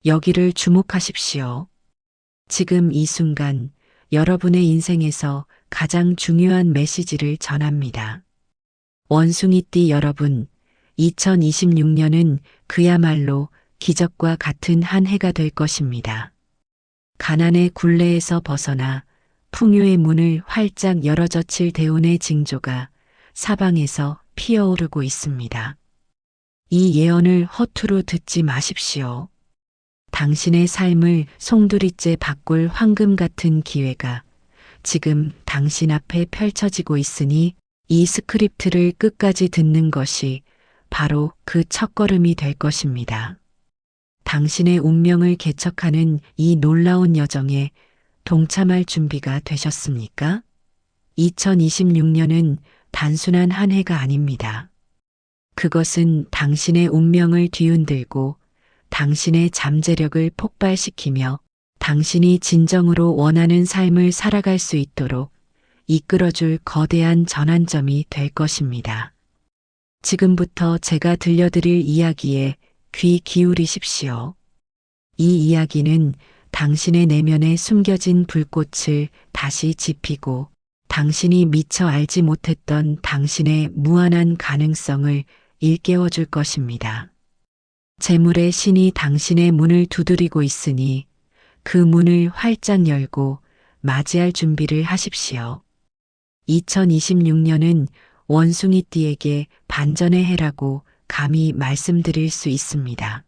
여기를 주목하십시오. 지금 이 순간 여러분의 인생에서 가장 중요한 메시지를 전합니다. 원숭이띠 여러분, 2026년은 그야말로 기적과 같은 한 해가 될 것입니다. 가난의 굴레에서 벗어나 풍요의 문을 활짝 열어젖힐 대운의 징조가 사방에서 피어오르고 있습니다. 이 예언을 허투루 듣지 마십시오. 당신의 삶을 송두리째 바꿀 황금 같은 기회가 지금 당신 앞에 펼쳐지고 있으니 이 스크립트를 끝까지 듣는 것이 바로 그 첫걸음이 될 것입니다. 당신의 운명을 개척하는 이 놀라운 여정에 동참할 준비가 되셨습니까? 2026년은 단순한 한 해가 아닙니다. 그것은 당신의 운명을 뒤흔들고 당신의 잠재력을 폭발시키며 당신이 진정으로 원하는 삶을 살아갈 수 있도록 이끌어줄 거대한 전환점이 될 것입니다. 지금부터 제가 들려드릴 이야기에 귀 기울이십시오. 이 이야기는 당신의 내면에 숨겨진 불꽃을 다시 지피고 당신이 미처 알지 못했던 당신의 무한한 가능성을 일깨워 줄 것입니다. 재물의 신이 당신의 문을 두드리고 있으니 그 문을 활짝 열고 맞이할 준비를 하십시오. 2026년은 원숭이띠에게 반전의 해라고 감히 말씀드릴 수 있습니다.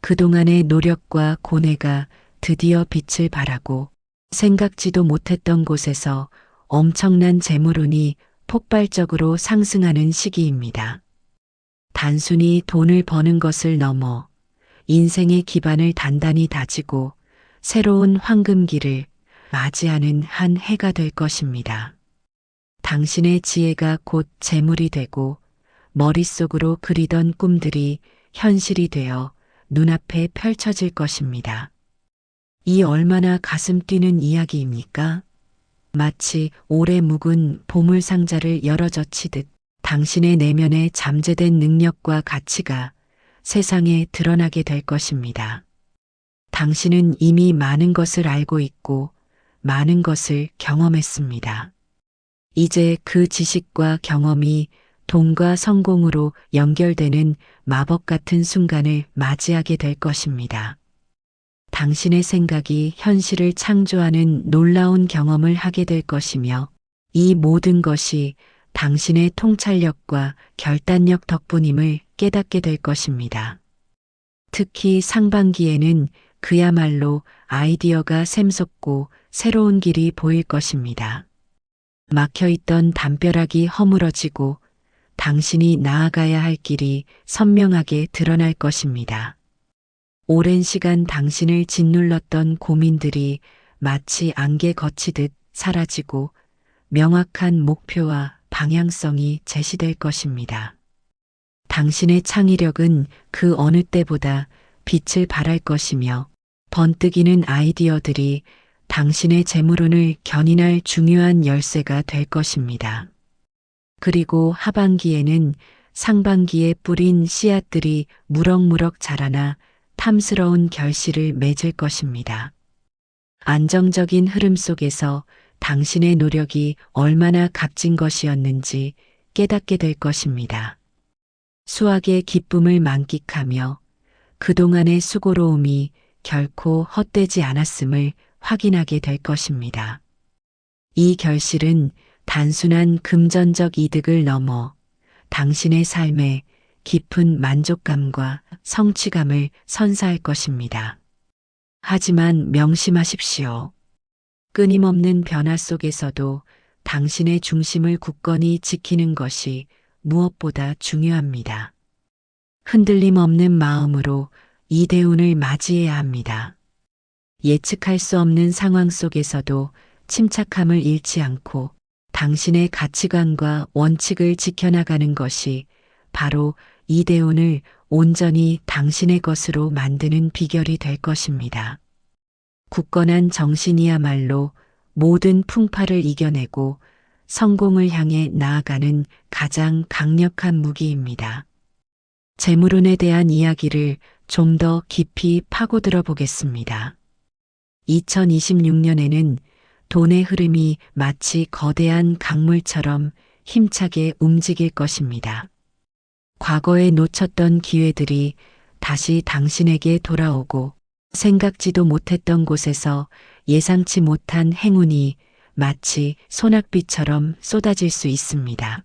그동안의 노력과 고뇌가 드디어 빛을 발하고 생각지도 못했던 곳에서 엄청난 재물운이 폭발적으로 상승하는 시기입니다. 단순히 돈을 버는 것을 넘어 인생의 기반을 단단히 다지고 새로운 황금기를 맞이하는 한 해가 될 것입니다. 당신의 지혜가 곧 재물이 되고 머릿속으로 그리던 꿈들이 현실이 되어 눈앞에 펼쳐질 것입니다. 이 얼마나 가슴 뛰는 이야기입니까? 마치 오래 묵은 보물 상자를 열어젖히듯 당신의 내면에 잠재된 능력과 가치가 세상에 드러나게 될 것입니다. 당신은 이미 많은 것을 알고 있고 많은 것을 경험했습니다. 이제 그 지식과 경험이 돈과 성공으로 연결되는 마법 같은 순간을 맞이하게 될 것입니다. 당신의 생각이 현실을 창조하는 놀라운 경험을 하게 될 것이며 이 모든 것이 당신의 통찰력과 결단력 덕분임을 깨닫게 될 것입니다. 특히 상반기에는 그야말로 아이디어가 샘솟고 새로운 길이 보일 것입니다. 막혀있던 담벼락이 허물어지고 당신이 나아가야 할 길이 선명하게 드러날 것입니다. 오랜 시간 당신을 짓눌렀던 고민들이 마치 안개 거치듯 사라지고 명확한 목표와 방향성이 제시될 것입니다. 당신의 창의력은 그 어느 때보다 빛을 발할 것이며 번뜩이는 아이디어들이 당신의 재물운을 견인할 중요한 열쇠가 될 것입니다. 그리고 하반기에는 상반기에 뿌린 씨앗들이 무럭무럭 자라나 탐스러운 결실을 맺을 것입니다. 안정적인 흐름 속에서 당신의 노력이 얼마나 값진 것이었는지 깨닫게 될 것입니다. 수확의 기쁨을 만끽하며 그동안의 수고로움이 결코 헛되지 않았음을 확인하게 될 것입니다. 이 결실은 단순한 금전적 이득을 넘어 당신의 삶에 깊은 만족감과 성취감을 선사할 것입니다. 하지만 명심하십시오. 끊임없는 변화 속에서도 당신의 중심을 굳건히 지키는 것이 무엇보다 중요합니다. 흔들림 없는 마음으로 이 대운을 맞이해야 합니다. 예측할 수 없는 상황 속에서도 침착함을 잃지 않고 당신의 가치관과 원칙을 지켜나가는 것이 바로 이 대운을 온전히 당신의 것으로 만드는 비결이 될 것입니다. 굳건한 정신이야말로 모든 풍파를 이겨내고 성공을 향해 나아가는 가장 강력한 무기입니다. 재물운에 대한 이야기를 좀 더 깊이 파고들어 보겠습니다. 2026년에는 돈의 흐름이 마치 거대한 강물처럼 힘차게 움직일 것입니다. 과거에 놓쳤던 기회들이 다시 당신에게 돌아오고 생각지도 못했던 곳에서 예상치 못한 행운이 마치 소낙비처럼 쏟아질 수 있습니다.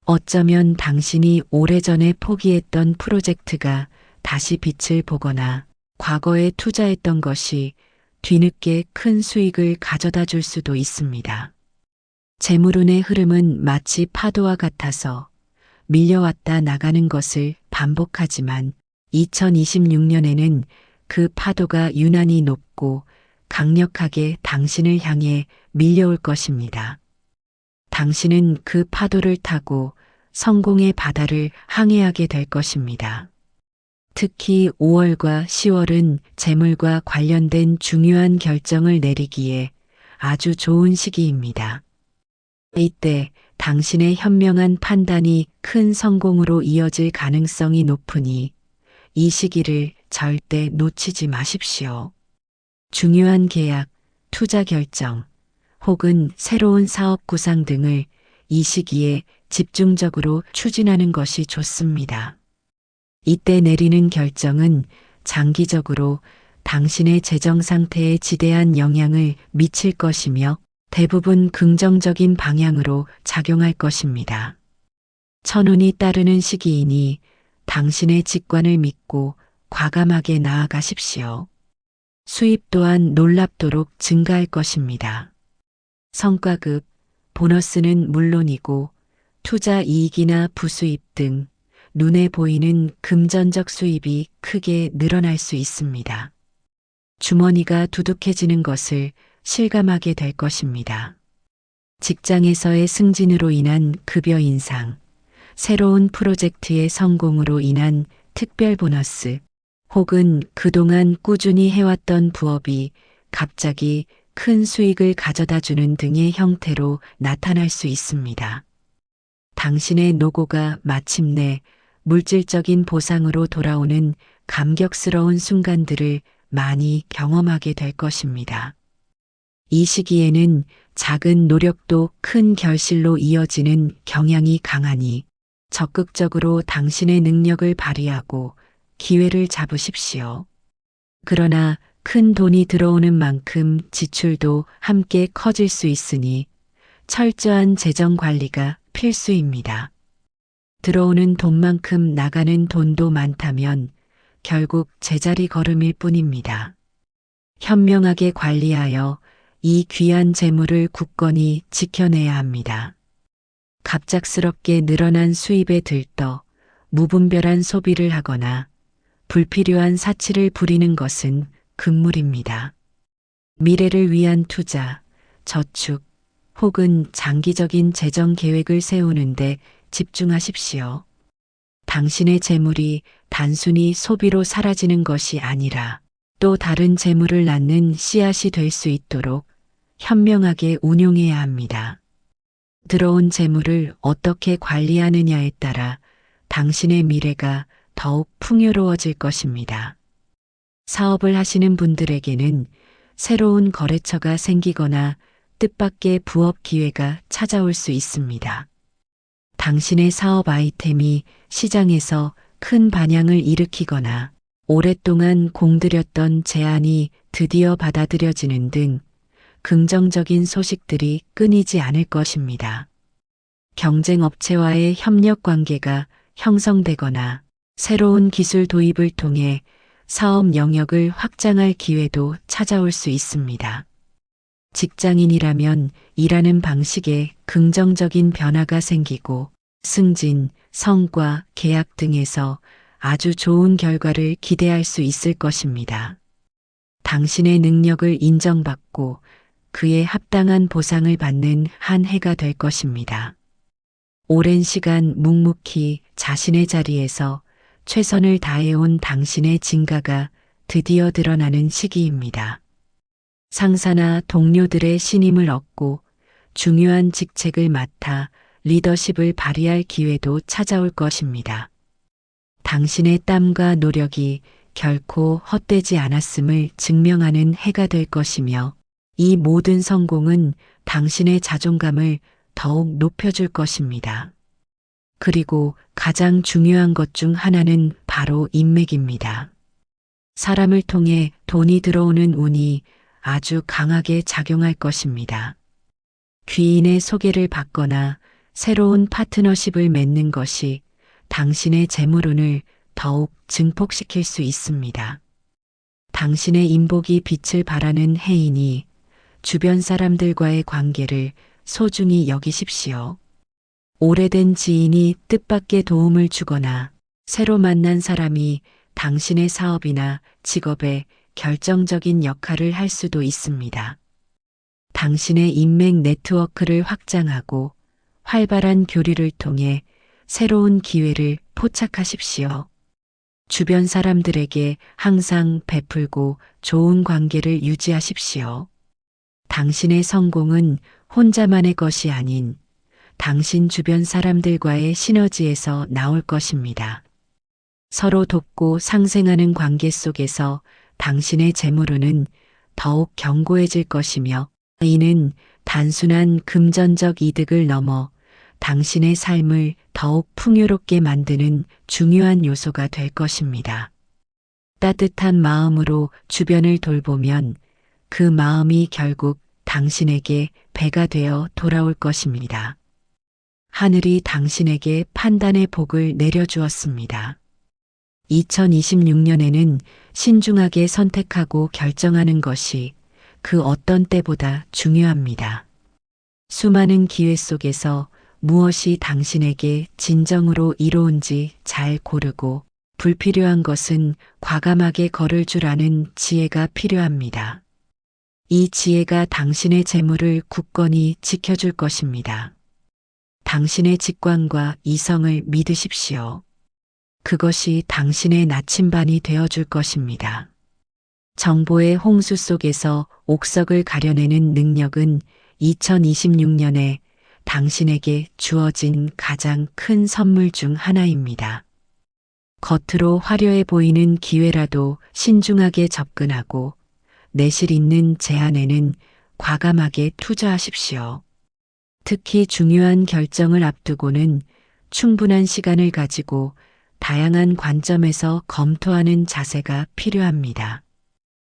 어쩌면 당신이 오래전에 포기했던 프로젝트가 다시 빛을 보거나 과거에 투자했던 것이 뒤늦게 큰 수익을 가져다 줄 수도 있습니다. 재물운의 흐름은 마치 파도와 같아서 밀려왔다 나가는 것을 반복하지만 2026년에는 그 파도가 유난히 높고 강력하게 당신을 향해 밀려올 것입니다. 당신은 그 파도를 타고 성공의 바다를 항해하게 될 것입니다. 특히 5월과 10월은 재물과 관련된 중요한 결정을 내리기에 아주 좋은 시기입니다. 이때 당신의 현명한 판단이 큰 성공으로 이어질 가능성이 높으니 이 시기를 절대 놓치지 마십시오. 중요한 계약, 투자 결정, 혹은 새로운 사업 구상 등을 이 시기에 집중적으로 추진하는 것이 좋습니다. 이때 내리는 결정은 장기적으로 당신의 재정 상태에 지대한 영향을 미칠 것이며 대부분 긍정적인 방향으로 작용할 것입니다. 천운이 따르는 시기이니 당신의 직관을 믿고 과감하게 나아가십시오. 수입 또한 놀랍도록 증가할 것입니다. 성과급, 보너스는 물론이고 투자 이익이나 부수입 등 눈에 보이는 금전적 수입이 크게 늘어날 수 있습니다. 주머니가 두둑해지는 것을 실감하게 될 것입니다. 직장에서의 승진으로 인한 급여 인상, 새로운 프로젝트의 성공으로 인한 특별 보너스, 혹은 그동안 꾸준히 해왔던 부업이 갑자기 큰 수익을 가져다 주는 등의 형태로 나타날 수 있습니다. 당신의 노고가 마침내 물질적인 보상으로 돌아오는 감격스러운 순간들을 많이 경험하게 될 것입니다. 이 시기에는 작은 노력도 큰 결실로 이어지는 경향이 강하니 적극적으로 당신의 능력을 발휘하고 기회를 잡으십시오. 그러나 큰 돈이 들어오는 만큼 지출도 함께 커질 수 있으니 철저한 재정 관리가 필수입니다. 들어오는 돈만큼 나가는 돈도 많다면 결국 제자리 걸음일 뿐입니다. 현명하게 관리하여 이 귀한 재물을 굳건히 지켜내야 합니다. 갑작스럽게 늘어난 수입에 들떠 무분별한 소비를 하거나 불필요한 사치를 부리는 것은 금물입니다. 미래를 위한 투자, 저축, 혹은 장기적인 재정 계획을 세우는데 집중하십시오. 당신의 재물이 단순히 소비로 사라지는 것이 아니라 또 다른 재물을 낳는 씨앗이 될 수 있도록 현명하게 운용해야 합니다. 들어온 재물을 어떻게 관리하느냐에 따라 당신의 미래가 더욱 풍요로워질 것입니다. 사업을 하시는 분들에게는 새로운 거래처가 생기거나 뜻밖의 부업 기회가 찾아올 수 있습니다. 당신의 사업 아이템이 시장에서 큰 반향을 일으키거나 오랫동안 공들였던 제안이 드디어 받아들여지는 등 긍정적인 소식들이 끊이지 않을 것입니다. 경쟁 업체와의 협력 관계가 형성되거나 새로운 기술 도입을 통해 사업 영역을 확장할 기회도 찾아올 수 있습니다. 직장인이라면 일하는 방식에 긍정적인 변화가 생기고 승진, 성과, 계약 등에서 아주 좋은 결과를 기대할 수 있을 것입니다. 당신의 능력을 인정받고 그에 합당한 보상을 받는 한 해가 될 것입니다. 오랜 시간 묵묵히 자신의 자리에서 최선을 다해온 당신의 진가가 드디어 드러나는 시기입니다. 상사나 동료들의 신임을 얻고 중요한 직책을 맡아 리더십을 발휘할 기회도 찾아올 것입니다. 당신의 땀과 노력이 결코 헛되지 않았음을 증명하는 해가 될 것이며 이 모든 성공은 당신의 자존감을 더욱 높여줄 것입니다. 그리고 가장 중요한 것 중 하나는 바로 인맥입니다. 사람을 통해 돈이 들어오는 운이 아주 강하게 작용할 것입니다. 귀인의 소개를 받거나 새로운 파트너십을 맺는 것이 당신의 재물운을 더욱 증폭시킬 수 있습니다. 당신의 인복이 빛을 발하는 해이니 주변 사람들과의 관계를 소중히 여기십시오. 오래된 지인이 뜻밖의 도움을 주거나 새로 만난 사람이 당신의 사업이나 직업에 결정적인 역할을 할 수도 있습니다. 당신의 인맥 네트워크를 확장하고 활발한 교류를 통해 새로운 기회를 포착하십시오. 주변 사람들에게 항상 베풀고 좋은 관계를 유지하십시오. 당신의 성공은 혼자만의 것이 아닌 당신 주변 사람들과의 시너지에서 나올 것입니다. 서로 돕고 상생하는 관계 속에서 당신의 재물운은 더욱 견고해질 것이며 이는 단순한 금전적 이득을 넘어 당신의 삶을 더욱 풍요롭게 만드는 중요한 요소가 될 것입니다. 따뜻한 마음으로 주변을 돌보면 그 마음이 결국 당신에게 배가 되어 돌아올 것입니다. 하늘이 당신에게 판단의 복을 내려주었습니다. 2026년에는 신중하게 선택하고 결정하는 것이 그 어떤 때보다 중요합니다. 수많은 기회 속에서 무엇이 당신에게 진정으로 이로운지 잘 고르고 불필요한 것은 과감하게 걸을 줄 아는 지혜가 필요합니다. 이 지혜가 당신의 재물을 굳건히 지켜줄 것입니다. 당신의 직관과 이성을 믿으십시오. 그것이 당신의 나침반이 되어줄 것입니다. 정보의 홍수 속에서 옥석을 가려내는 능력은 2026년에 당신에게 주어진 가장 큰 선물 중 하나입니다. 겉으로 화려해 보이는 기회라도 신중하게 접근하고 내실 있는 제안에는 과감하게 투자하십시오. 특히 중요한 결정을 앞두고는 충분한 시간을 가지고 다양한 관점에서 검토하는 자세가 필요합니다.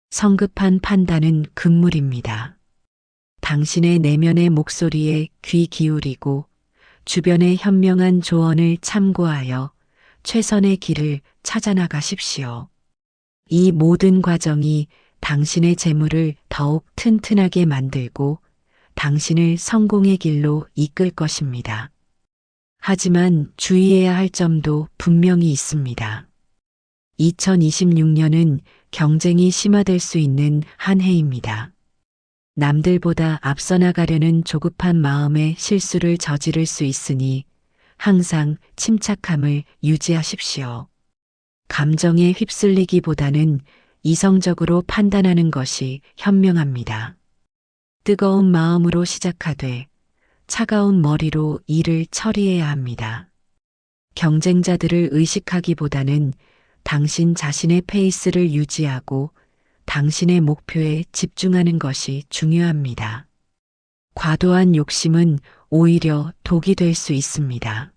성급한 판단은 금물입니다. 당신의 내면의 목소리에 귀 기울이고 주변의 현명한 조언을 참고하여 최선의 길을 찾아나가십시오. 이 모든 과정이 당신의 재물을 더욱 튼튼하게 만들고 당신을 성공의 길로 이끌 것입니다. 하지만 주의해야 할 점도 분명히 있습니다. 2026년은 경쟁이 심화될 수 있는 한 해입니다. 남들보다 앞서 나가려는 조급한 마음에 실수를 저지를 수 있으니 항상 침착함을 유지하십시오. 감정에 휩쓸리기보다는 이성적으로 판단하는 것이 현명합니다. 뜨거운 마음으로 시작하되 차가운 머리로 일을 처리해야 합니다. 경쟁자들을 의식하기보다는 당신 자신의 페이스를 유지하고 당신의 목표에 집중하는 것이 중요합니다. 과도한 욕심은 오히려 독이 될 수 있습니다.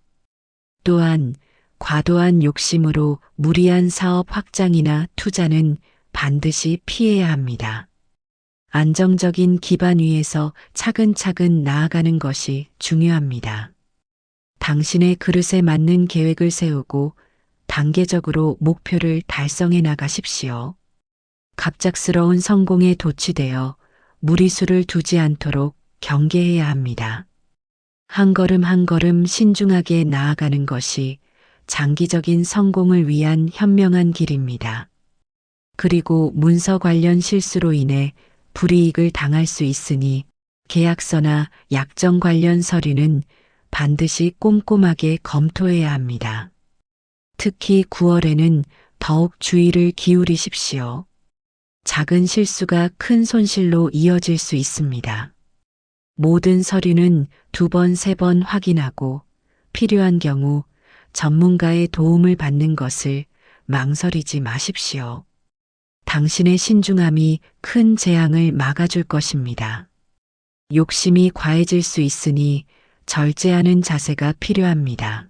또한 과도한 욕심으로 무리한 사업 확장이나 투자는 반드시 피해야 합니다. 안정적인 기반 위에서 차근차근 나아가는 것이 중요합니다. 당신의 그릇에 맞는 계획을 세우고 단계적으로 목표를 달성해 나가십시오. 갑작스러운 성공에 도취되어 무리수를 두지 않도록 경계해야 합니다. 한 걸음 한 걸음 신중하게 나아가는 것이 장기적인 성공을 위한 현명한 길입니다. 그리고 문서 관련 실수로 인해 불이익을 당할 수 있으니 계약서나 약정 관련 서류는 반드시 꼼꼼하게 검토해야 합니다. 특히 9월에는 더욱 주의를 기울이십시오. 작은 실수가 큰 손실로 이어질 수 있습니다. 모든 서류는 2번, 3번 확인하고 필요한 경우 전문가의 도움을 받는 것을 망설이지 마십시오. 당신의 신중함이 큰 재앙을 막아줄 것입니다. 욕심이 과해질 수 있으니 절제하는 자세가 필요합니다.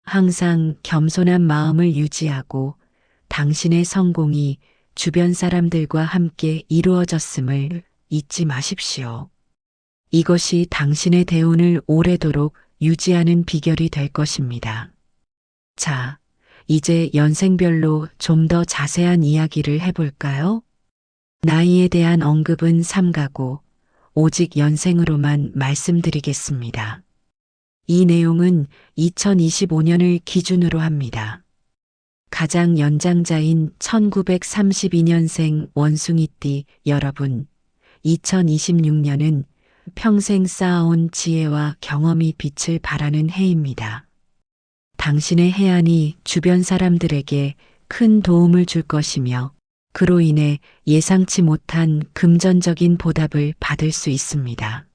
항상 겸손한 마음을 유지하고 당신의 성공이 주변 사람들과 함께 이루어졌음을 잊지 마십시오. 이것이 당신의 대운을 오래도록 유지하는 비결이 될 것입니다. 자, 이제 연생별로 좀 더 자세한 이야기를 해볼까요? 나이에 대한 언급은 삼가고 오직 연생으로만 말씀드리겠습니다. 이 내용은 2025년을 기준으로 합니다. 가장 연장자인 1932년생 원숭이띠 여러분, 2026년은 평생 쌓아온 지혜와 경험이 빛을 발하는 해입니다. 당신의 해안이 주변 사람들에게 큰 도움을 줄 것이며 그로 인해 예상치 못한 금전적인 보답을 받을 수 있습니다.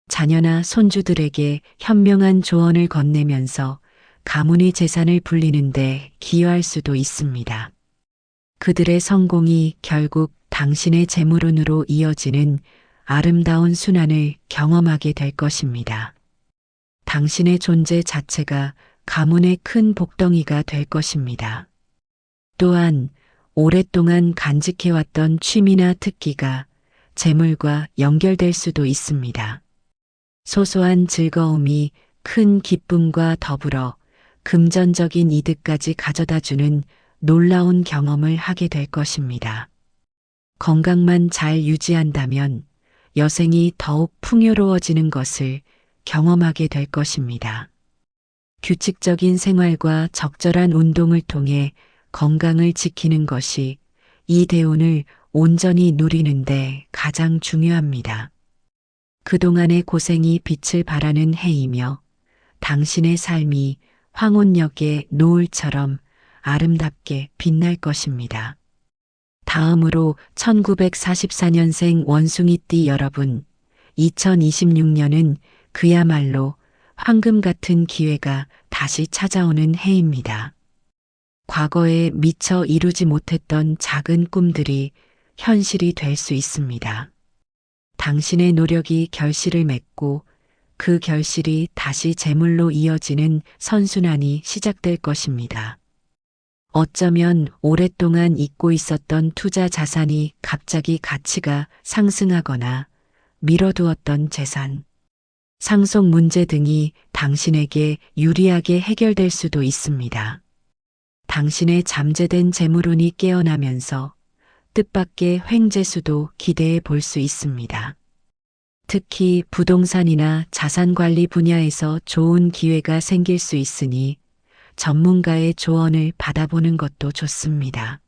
자녀나 손주들에게 현명한 조언을 건네면서 가문의 재산을 불리는데 기여할 수도 있습니다. 그들의 성공이 결국 당신의 재물운으로 이어지는 아름다운 순환을 경험하게 될 것입니다. 당신의 존재 자체가 가문의 큰 복덩이가 될 것입니다. 또한 오랫동안 간직해왔던 취미나 특기가 재물과 연결될 수도 있습니다. 소소한 즐거움이 큰 기쁨과 더불어 금전적인 이득까지 가져다주는 놀라운 경험을 하게 될 것입니다. 건강만 잘 유지한다면 여생이 더욱 풍요로워지는 것을 경험하게 될 것입니다. 규칙적인 생활과 적절한 운동을 통해 건강을 지키는 것이 이 대운을 온전히 누리는데 가장 중요합니다. 그동안의 고생이 빛을 발하는 해이며 당신의 삶이 황혼역의 노을처럼 아름답게 빛날 것입니다. 다음으로 1944년생 원숭이띠 여러분, 2026년은 그야말로 황금 같은 기회가 다시 찾아오는 해입니다. 과거에 미처 이루지 못했던 작은 꿈들이 현실이 될 수 있습니다. 당신의 노력이 결실을 맺고 그 결실이 다시 재물로 이어지는 선순환이 시작될 것입니다. 어쩌면 오랫동안 잊고 있었던 투자 자산이 갑자기 가치가 상승하거나 미뤄두었던 재산, 상속 문제 등이 당신에게 유리하게 해결될 수도 있습니다. 당신의 잠재된 재물운이 깨어나면서 뜻밖의 횡재수도 기대해 볼 수 있습니다. 특히 부동산이나 자산관리 분야에서 좋은 기회가 생길 수 있으니 전문가의 조언을 받아보는 것도 좋습니다.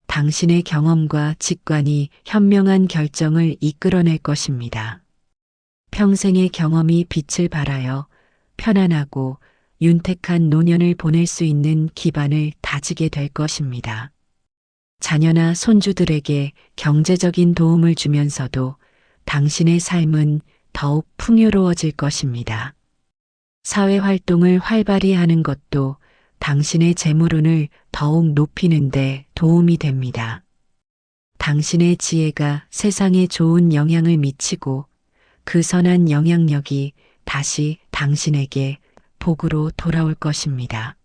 당신의 경험과 직관이 현명한 결정을 이끌어낼 것입니다. 평생의 경험이 빛을 발하여 편안하고 윤택한 노년을 보낼 수 있는 기반을 다지게 될 것입니다. 자녀나 손주들에게 경제적인 도움을 주면서도 당신의 삶은 더욱 풍요로워질 것입니다. 사회 활동을 활발히 하는 것도 당신의 재물운을 더욱 높이는 데 도움이 됩니다. 당신의 지혜가 세상에 좋은 영향을 미치고 그 선한 영향력이 다시 당신에게 복으로 돌아올 것입니다.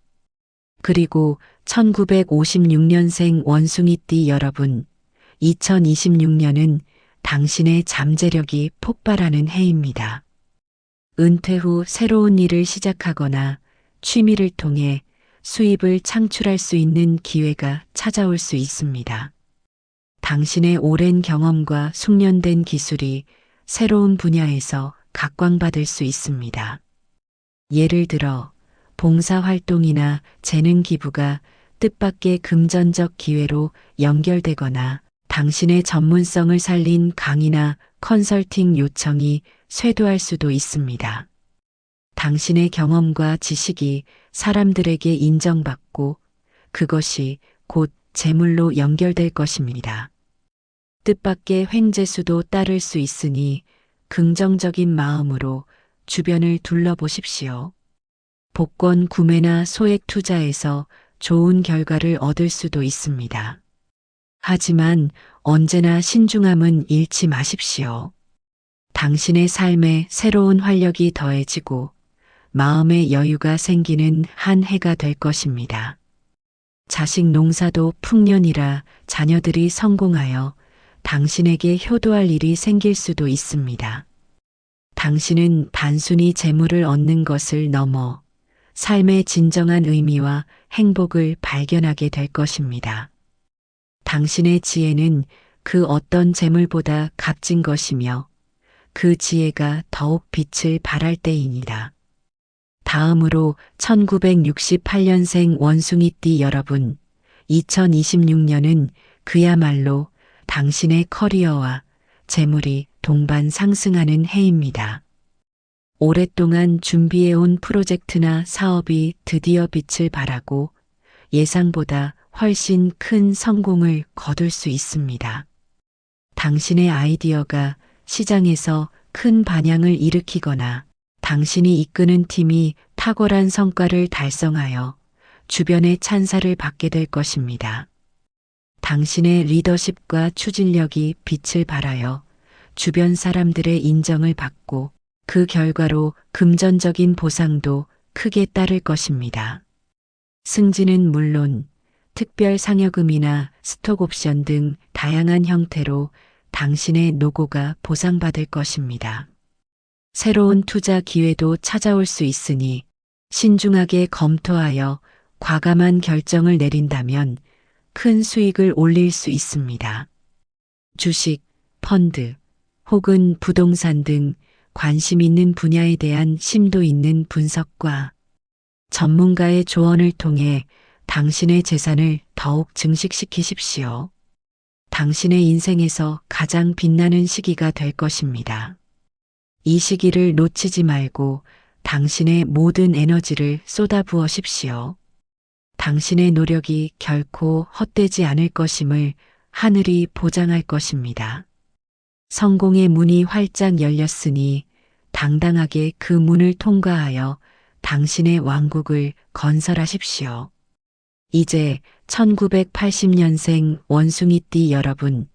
그리고 1956년생 원숭이띠 여러분, 2026년은 당신의 잠재력이 폭발하는 해입니다. 은퇴 후 새로운 일을 시작하거나 취미를 통해 수입을 창출할 수 있는 기회가 찾아올 수 있습니다. 당신의 오랜 경험과 숙련된 기술이 새로운 분야에서 각광받을 수 있습니다. 예를 들어 봉사활동이나 재능 기부가 뜻밖의 금전적 기회로 연결되거나 당신의 전문성을 살린 강의나 컨설팅 요청이 쇄도할 수도 있습니다. 당신의 경험과 지식이 사람들에게 인정받고 그것이 곧 재물로 연결될 것입니다. 뜻밖의 횡재수도 따를 수 있으니 긍정적인 마음으로 주변을 둘러보십시오. 복권 구매나 소액 투자에서 좋은 결과를 얻을 수도 있습니다. 하지만 언제나 신중함은 잃지 마십시오. 당신의 삶에 새로운 활력이 더해지고 마음의 여유가 생기는 한 해가 될 것입니다. 자식 농사도 풍년이라 자녀들이 성공하여 당신에게 효도할 일이 생길 수도 있습니다. 당신은 단순히 재물을 얻는 것을 넘어 삶의 진정한 의미와 행복을 발견하게 될 것입니다. 당신의 지혜는 그 어떤 재물보다 값진 것이며 그 지혜가 더욱 빛을 발할 때이니라. 다음으로 1968년생 원숭이띠 여러분, 2026년은 그야말로 당신의 커리어와 재물이 동반 상승하는 해입니다. 오랫동안 준비해온 프로젝트나 사업이 드디어 빛을 발하고 예상보다 훨씬 큰 성공을 거둘 수 있습니다. 당신의 아이디어가 시장에서 큰 반향을 일으키거나 당신이 이끄는 팀이 탁월한 성과를 달성하여 주변의 찬사를 받게 될 것입니다. 당신의 리더십과 추진력이 빛을 발하여 주변 사람들의 인정을 받고 그 결과로 금전적인 보상도 크게 따를 것입니다. 승진은 물론 특별 상여금이나 스톡옵션 등 다양한 형태로 당신의 노고가 보상받을 것입니다. 새로운 투자 기회도 찾아올 수 있으니 신중하게 검토하여 과감한 결정을 내린다면 큰 수익을 올릴 수 있습니다. 주식, 펀드, 혹은 부동산 등 관심 있는 분야에 대한 심도 있는 분석과 전문가의 조언을 통해 당신의 재산을 더욱 증식시키십시오. 당신의 인생에서 가장 빛나는 시기가 될 것입니다. 이 시기를 놓치지 말고 당신의 모든 에너지를 쏟아부으십시오. 당신의 노력이 결코 헛되지 않을 것임을 하늘이 보장할 것입니다. 성공의 문이 활짝 열렸으니 당당하게 그 문을 통과하여 당신의 왕국을 건설하십시오. 이제 1980년생 원숭이띠 여러분,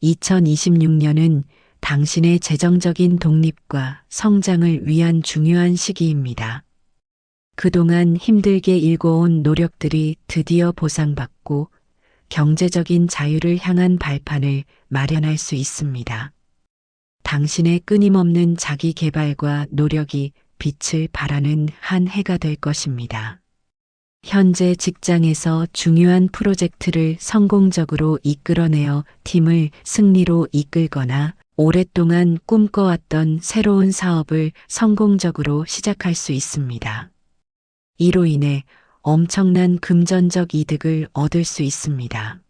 2026년은 당신의 재정적인 독립과 성장을 위한 중요한 시기입니다. 그동안 힘들게 일궈온 노력들이 드디어 보상받고 경제적인 자유를 향한 발판을 마련할 수 있습니다. 당신의 끊임없는 자기 개발과 노력이 빛을 발하는 한 해가 될 것입니다. 현재 직장에서 중요한 프로젝트를 성공적으로 이끌어내어 팀을 승리로 이끌거나 오랫동안 꿈꿔왔던 새로운 사업을 성공적으로 시작할 수 있습니다. 이로 인해 엄청난 금전적 이득을 얻을 수 있습니다.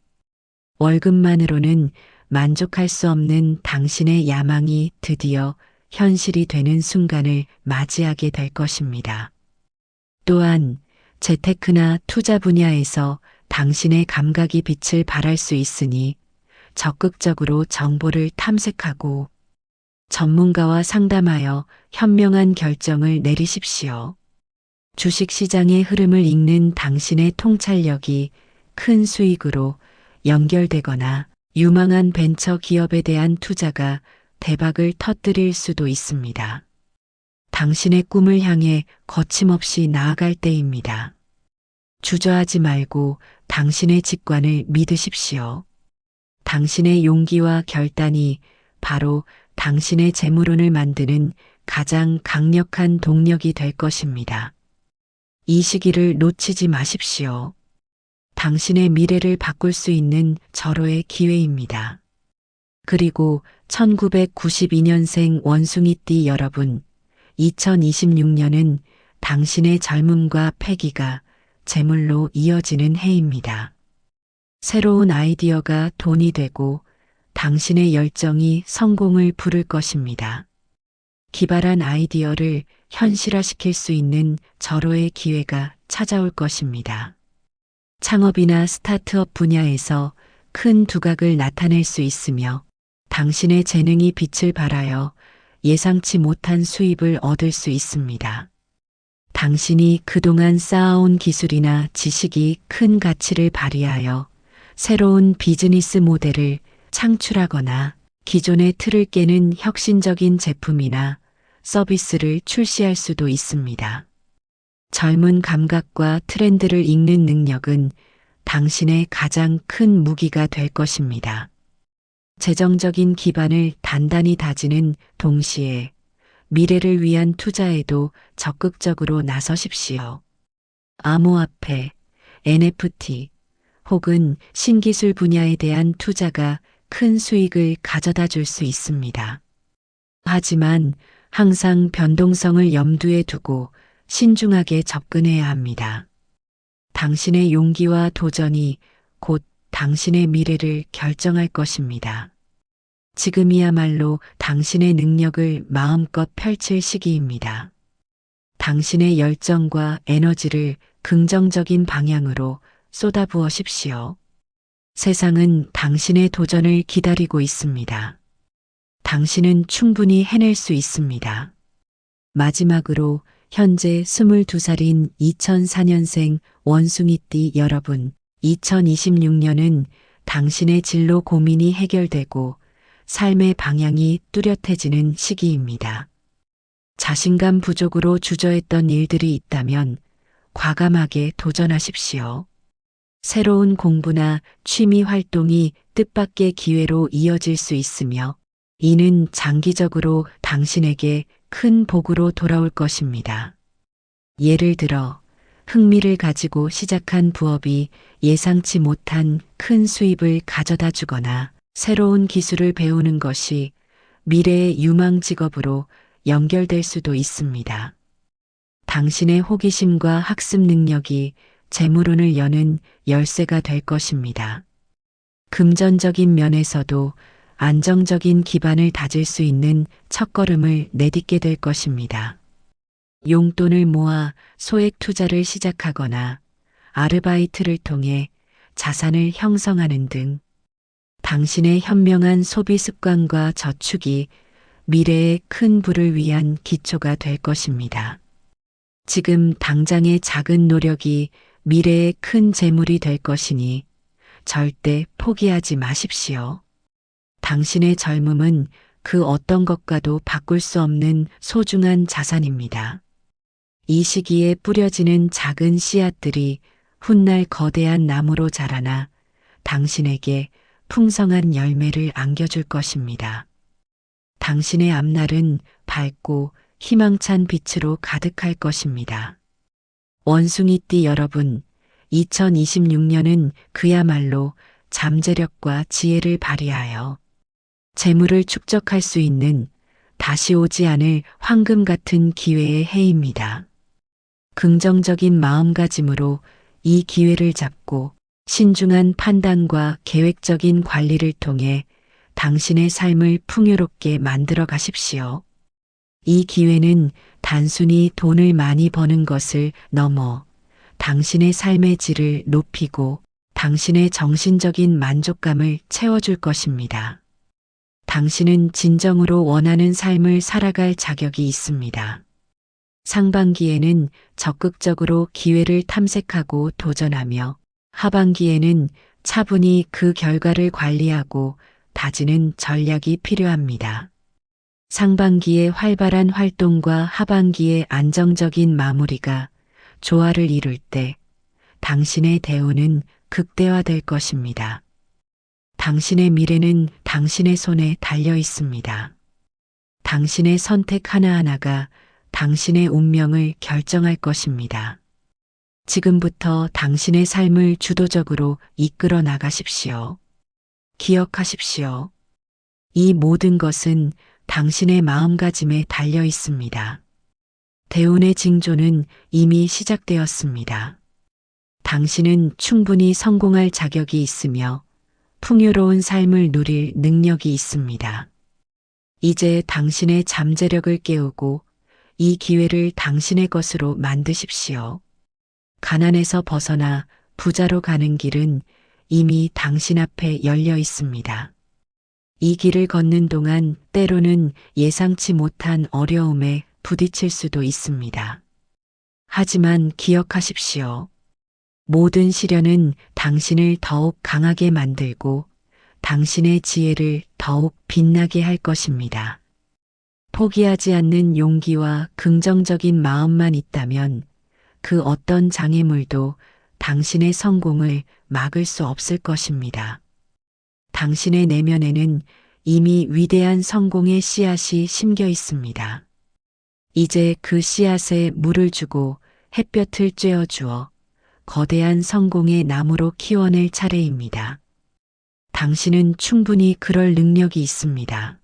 월급만으로는 만족할 수 없는 당신의 야망이 드디어 현실이 되는 순간을 맞이하게 될 것입니다. 또한 재테크나 투자 분야에서 당신의 감각이 빛을 발할 수 있으니 적극적으로 정보를 탐색하고 전문가와 상담하여 현명한 결정을 내리십시오. 주식시장의 흐름을 읽는 당신의 통찰력이 큰 수익으로 연결되거나 유망한 벤처 기업에 대한 투자가 대박을 터뜨릴 수도 있습니다. 당신의 꿈을 향해 거침없이 나아갈 때입니다. 주저하지 말고 당신의 직관을 믿으십시오. 당신의 용기와 결단이 바로 당신의 재물운을 만드는 가장 강력한 동력이 될 것입니다. 이 시기를 놓치지 마십시오. 당신의 미래를 바꿀 수 있는 절호의 기회입니다. 그리고 1992년생 원숭이띠 여러분, 2026년은 당신의 젊음과 패기가 재물로 이어지는 해입니다. 새로운 아이디어가 돈이 되고 당신의 열정이 성공을 부를 것입니다. 기발한 아이디어를 현실화시킬 수 있는 절호의 기회가 찾아올 것입니다. 창업이나 스타트업 분야에서 큰 두각을 나타낼 수 있으며 당신의 재능이 빛을 발하여 예상치 못한 수입을 얻을 수 있습니다. 당신이 그동안 쌓아온 기술이나 지식이 큰 가치를 발휘하여 새로운 비즈니스 모델을 창출하거나 기존의 틀을 깨는 혁신적인 제품이나 서비스를 출시할 수도 있습니다. 젊은 감각과 트렌드를 읽는 능력은 당신의 가장 큰 무기가 될 것입니다. 재정적인 기반을 단단히 다지는 동시에 미래를 위한 투자에도 적극적으로 나서십시오. 암호화폐, NFT 혹은 신기술 분야에 대한 투자가 큰 수익을 가져다 줄 수 있습니다. 하지만 항상 변동성을 염두에 두고 신중하게 접근해야 합니다. 당신의 용기와 도전이 곧 당신의 미래를 결정할 것입니다. 지금이야말로 당신의 능력을 마음껏 펼칠 시기입니다. 당신의 열정과 에너지를 긍정적인 방향으로 쏟아부으십시오. 세상은 당신의 도전을 기다리고 있습니다. 당신은 충분히 해낼 수 있습니다. 마지막으로 현재 22살인 2004년생 원숭이띠 여러분, 2026년은 당신의 진로 고민이 해결되고 삶의 방향이 뚜렷해지는 시기입니다. 자신감 부족으로 주저했던 일들이 있다면 과감하게 도전하십시오. 새로운 공부나 취미 활동이 뜻밖의 기회로 이어질 수 있으며 이는 장기적으로 당신에게 큰 복으로 돌아올 것입니다. 예를 들어 흥미를 가지고 시작한 부업이 예상치 못한 큰 수입을 가져다 주거나 새로운 기술을 배우는 것이 미래의 유망 직업으로 연결될 수도 있습니다. 당신의 호기심과 학습 능력이 재물운을 여는 열쇠가 될 것입니다. 금전적인 면에서도 안정적인 기반을 다질 수 있는 첫걸음을 내딛게 될 것입니다. 용돈을 모아 소액 투자를 시작하거나 아르바이트를 통해 자산을 형성하는 등 당신의 현명한 소비 습관과 저축이 미래의 큰 부를 위한 기초가 될 것입니다. 지금 당장의 작은 노력이 미래의 큰 재물이 될 것이니 절대 포기하지 마십시오. 당신의 젊음은 그 어떤 것과도 바꿀 수 없는 소중한 자산입니다. 이 시기에 뿌려지는 작은 씨앗들이 훗날 거대한 나무로 자라나 당신에게 풍성한 열매를 안겨줄 것입니다. 당신의 앞날은 밝고 희망찬 빛으로 가득할 것입니다. 원숭이띠 여러분, 2026년은 그야말로 잠재력과 지혜를 발휘하여 재물을 축적할 수 있는 다시 오지 않을 황금 같은 기회의 해입니다. 긍정적인 마음가짐으로 이 기회를 잡고 신중한 판단과 계획적인 관리를 통해 당신의 삶을 풍요롭게 만들어 가십시오. 이 기회는 단순히 돈을 많이 버는 것을 넘어 당신의 삶의 질을 높이고 당신의 정신적인 만족감을 채워줄 것입니다. 당신은 진정으로 원하는 삶을 살아갈 자격이 있습니다. 상반기에는 적극적으로 기회를 탐색하고 도전하며 하반기에는 차분히 그 결과를 관리하고 다지는 전략이 필요합니다. 상반기의 활발한 활동과 하반기의 안정적인 마무리가 조화를 이룰 때 당신의 대우는 극대화될 것입니다. 당신의 미래는 당신의 손에 달려 있습니다. 당신의 선택 하나하나가 당신의 운명을 결정할 것입니다. 지금부터 당신의 삶을 주도적으로 이끌어 나가십시오. 기억하십시오. 이 모든 것은 당신의 마음가짐에 달려 있습니다. 대운의 징조는 이미 시작되었습니다. 당신은 충분히 성공할 자격이 있으며 풍요로운 삶을 누릴 능력이 있습니다. 이제 당신의 잠재력을 깨우고 이 기회를 당신의 것으로 만드십시오. 가난에서 벗어나 부자로 가는 길은 이미 당신 앞에 열려 있습니다. 이 길을 걷는 동안 때로는 예상치 못한 어려움에 부딪힐 수도 있습니다. 하지만 기억하십시오. 모든 시련은 당신을 더욱 강하게 만들고 당신의 지혜를 더욱 빛나게 할 것입니다. 포기하지 않는 용기와 긍정적인 마음만 있다면 그 어떤 장애물도 당신의 성공을 막을 수 없을 것입니다. 당신의 내면에는 이미 위대한 성공의 씨앗이 심겨 있습니다. 이제 그 씨앗에 물을 주고 햇볕을 쬐어 주어 거대한 성공의 나무로 키워낼 차례입니다. 당신은 충분히 그럴 능력이 있습니다.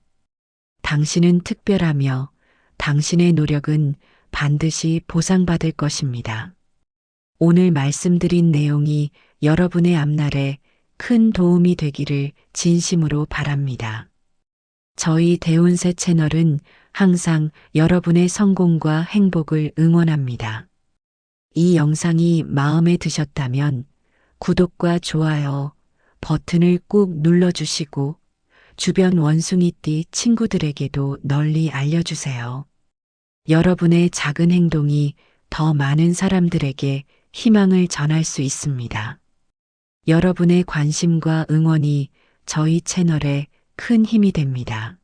당신은 특별하며 당신의 노력은 반드시 보상받을 것입니다. 오늘 말씀드린 내용이 여러분의 앞날에 큰 도움이 되기를 진심으로 바랍니다. 저희 대운세 채널은 항상 여러분의 성공과 행복을 응원합니다. 이 영상이 마음에 드셨다면 구독과 좋아요 버튼을 꾹 눌러주시고 주변 원숭이띠 친구들에게도 널리 알려주세요. 여러분의 작은 행동이 더 많은 사람들에게 희망을 전할 수 있습니다. 여러분의 관심과 응원이 저희 채널에 큰 힘이 됩니다.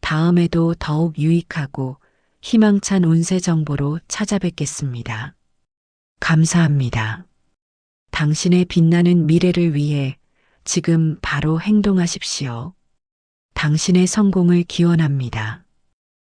다음에도 더욱 유익하고 희망찬 운세 정보로 찾아뵙겠습니다. 감사합니다. 당신의 빛나는 미래를 위해 지금 바로 행동하십시오. 당신의 성공을 기원합니다.